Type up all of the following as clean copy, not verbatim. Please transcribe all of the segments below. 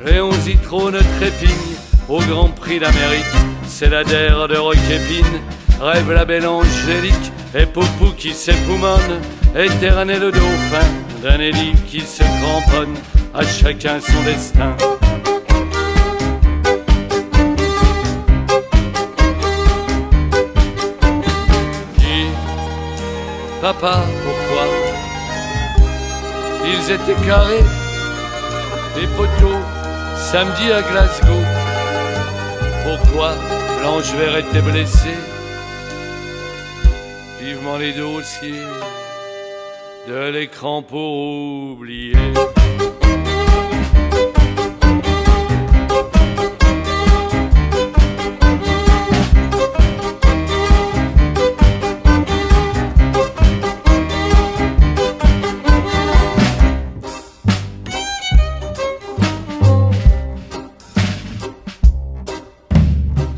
Léon Zitrone trépigne au Grand Prix d'Amérique. C'est la der de Roquépine, rêve la belle Angélique. Et Poupou qui s'époumonne, éternel dauphin d'un édit qui se cramponne, à chacun son destin. Dis, papa, pourquoi ils étaient carrés, les poteaux, samedi à Glasgow? Pourquoi l'ange vert était blessé? Vivement les dossiers de l'écran pour oublier.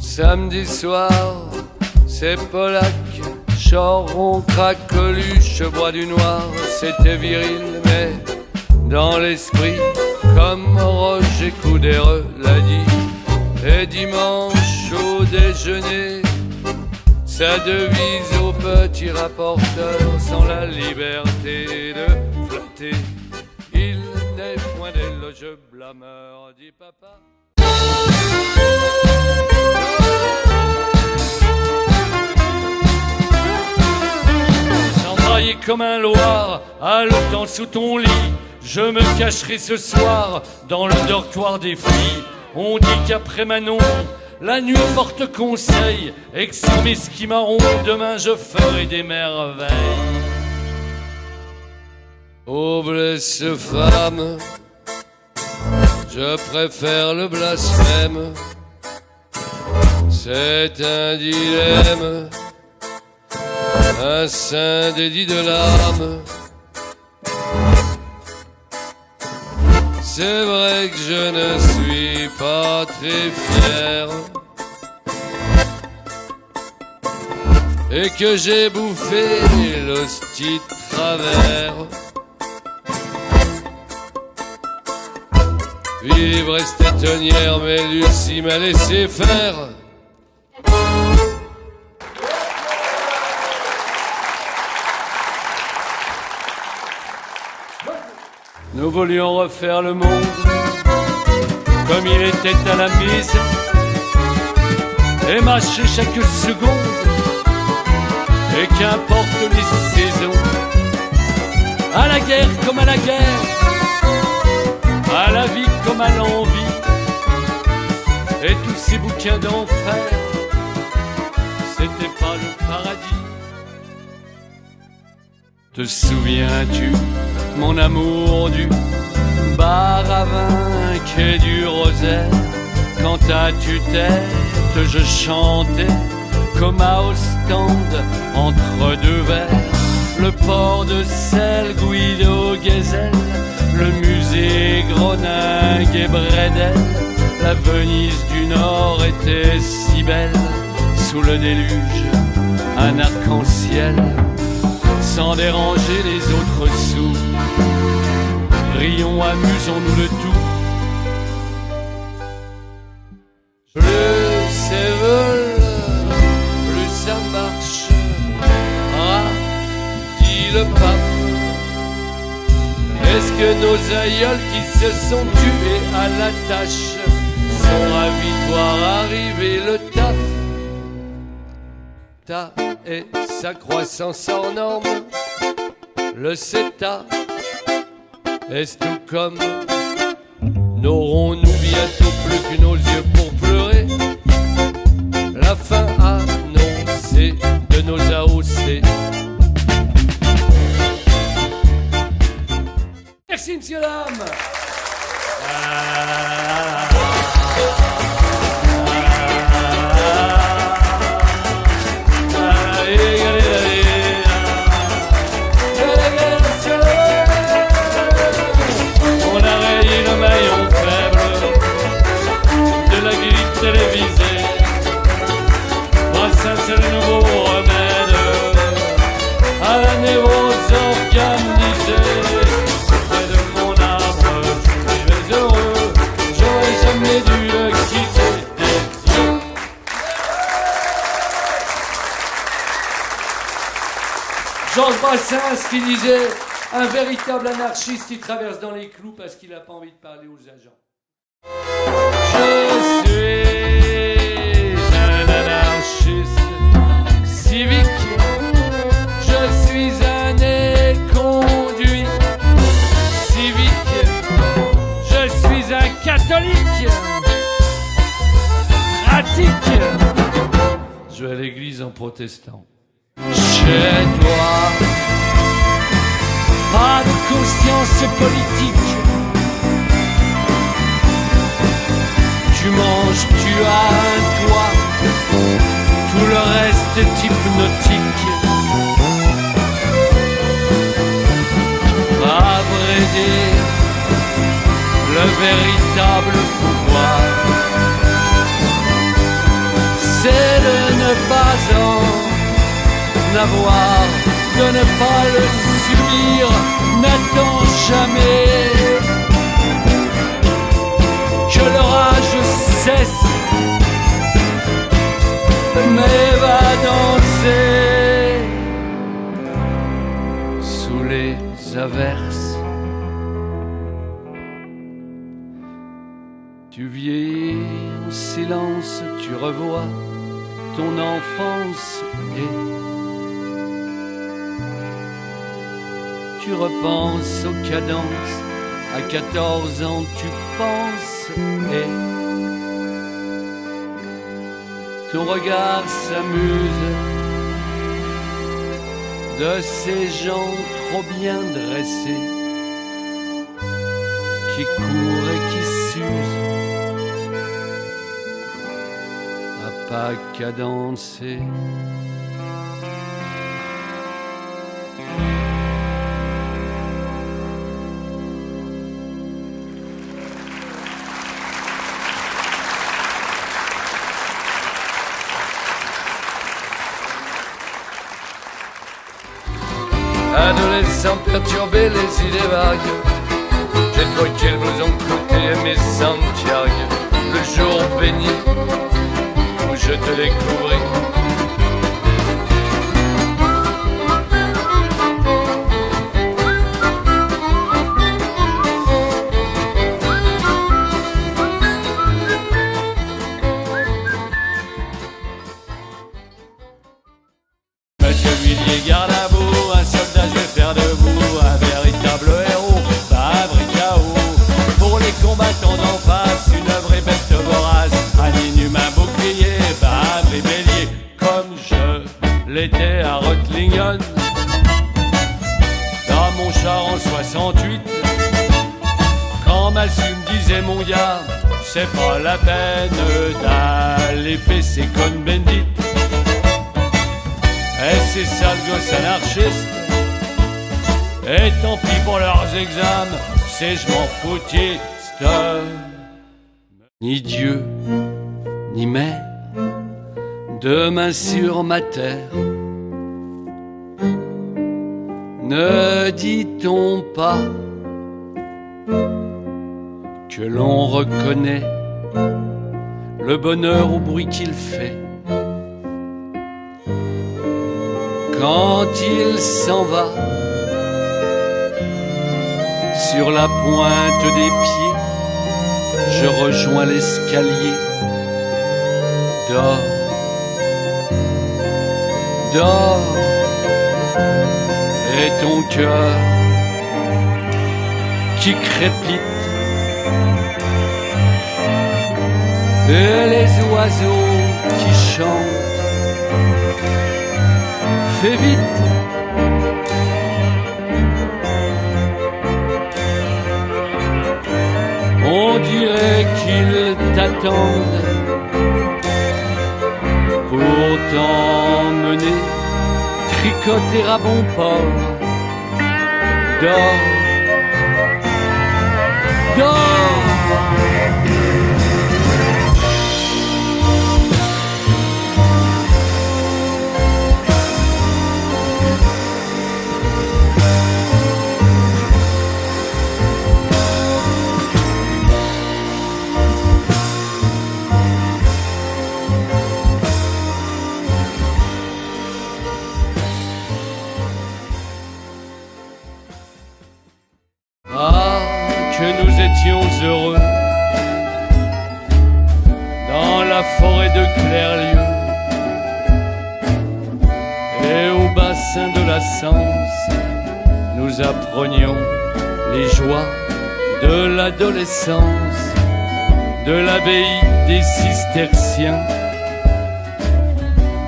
Samedi soir, c'est Polac, Choron, Craqueluche, bois du noir. C'était viril, mais dans l'esprit, comme Roger Coudéreux l'a dit. Et dimanche au déjeuner, sa devise au petit rapporteur, sans la liberté de flatter. Il n'est point d'éloge blâmeur, dit papa. S'entrailler comme un loir, haletant sous ton lit, je me cacherai ce soir dans le dortoir des filles. On dit qu'après Manon, la nuit porte conseil, et que sans mes skis marrons, demain je ferai des merveilles. Ô blesse femme, je préfère le blasphème. C'est un dilemme, un saint dédit de l'âme. C'est vrai que je ne suis pas très fier et que j'ai bouffé l'hostie de travers. Vivre est tétonnière, mais Lucie m'a laissé faire. Nous voulions refaire le monde comme il était à la mise et marcher chaque seconde, et qu'importe les saisons, à la guerre comme à la guerre, à la vie comme à l'envie, et tous ces bouquins d'enfer, c'était pas le paradis. Te souviens-tu, mon amour, du bar à vin quai du Rosaire, quand à tue-tête je chantais comme à Ostende entre deux verres, le port de sel Guido Gezelle, le musée Groningue et Bredel. La Venise du Nord était si belle, sous le déluge, un arc-en-ciel, sans déranger les autres sous. Rions, amusons-nous le tout. Plus c'est vol, plus ça marche. Ah, dit le pape. Est-ce que nos aïeuls qui se sont tués à la tâche sont ravis de voir arriver le taf? Ta et sa croissance hors norme, le CETA, est-ce tout comme? N'aurons-nous bientôt plus que nos yeux pour pleurer la fin annoncée de nos AOC? Merci, monsieur, dame. On a rayé le maillon faible de la guérite Georges Brassens qui disait « Un véritable anarchiste, il traverse dans les clous parce qu'il n'a pas envie de parler aux agents. » Je suis un anarchiste civique. Je suis un éconduit civique. Je suis un catholique pratique. Je vais à l'église en protestant. Chez toi, pas de conscience politique. Tu manges, tu as un toit, tout le reste est hypnotique. À vrai dire, le véritable pouvoir, c'est de ne pas en avoir, de ne pas le subir. N'attends jamais que l'orage cesse, mais va danser sous les averses. Tu vieillis en silence, tu revois ton enfance et tu repenses aux cadences. À 14 ans tu penses et ton regard s'amuse de ces gens trop bien dressés qui courent et qui s'usent à pas cadencer. Adolescent perturbé, les idées vagues, j'ai troqué le blouson clouté et mes Santiago. Le jour béni où je te découvris. Monsieur Villiers, garde à vous. Un soldat, je vais faire de vous un véritable héros, fabrique chaos. Pour les combattants d'en face, une œuvre bête vorace, un inhumain bouclier, babre et bélier, comme je l'étais à Reutlingen. Dans mon char en 68, quand Massu me disait mon gars, c'est pas la peine d'aller fesser comme Bendit. Et ces sales gosses anarchistes, et tant pis pour leurs examens, c'est je m'en foutiste. Ni Dieu, ni mère, demain sur ma terre, ne dit-on pas que l'on reconnaît le bonheur au bruit qu'il fait quand il s'en va sur la pointe des pieds? Je rejoins l'escalier. Dors, dors, et ton cœur qui crépite, et les oiseaux qui chantent. Fais vite, on dirait qu'ils t'attendent pour t'emmener tricoter à bon port. Dors, dors. de clair-lieu. Et au bassin de la Sance, nous apprenions les joies de l'adolescence, de l'abbaye des cisterciens,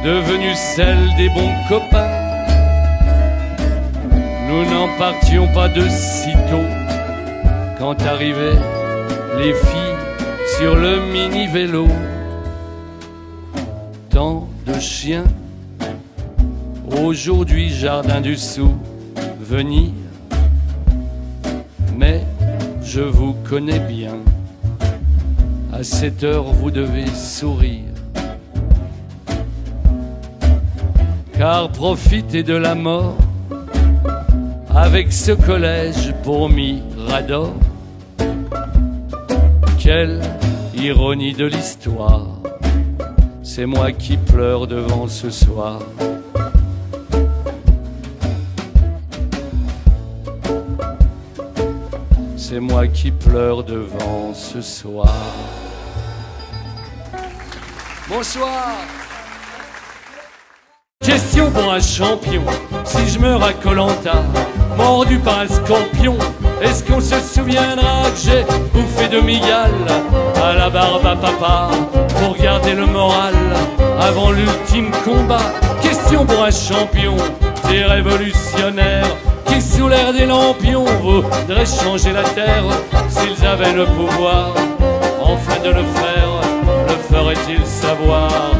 devenue celle des bons copains. Nous n'en partions pas de sitôt quand arrivaient les filles sur le mini-vélo. Tant de chiens, aujourd'hui jardin du souvenir. Mais je vous connais bien, à cette heure vous devez sourire. Car profitez de la mort avec ce collège pour Mirador. Quelle ironie de l'histoire, c'est moi qui pleure devant ce soir. C'est moi qui pleure devant ce soir. Bonsoir. Question pour un champion. Si je meurs à Koh-Lanta, mordu par un scorpion, est-ce qu'on se souviendra que j'ai bouffé de migales à la barbe à papa pour garder le moral avant l'ultime combat? Question pour un champion, des révolutionnaires qui sous l'air des lampions voudraient changer la terre. S'ils avaient le pouvoir enfin de le faire, le feraient-ils savoir?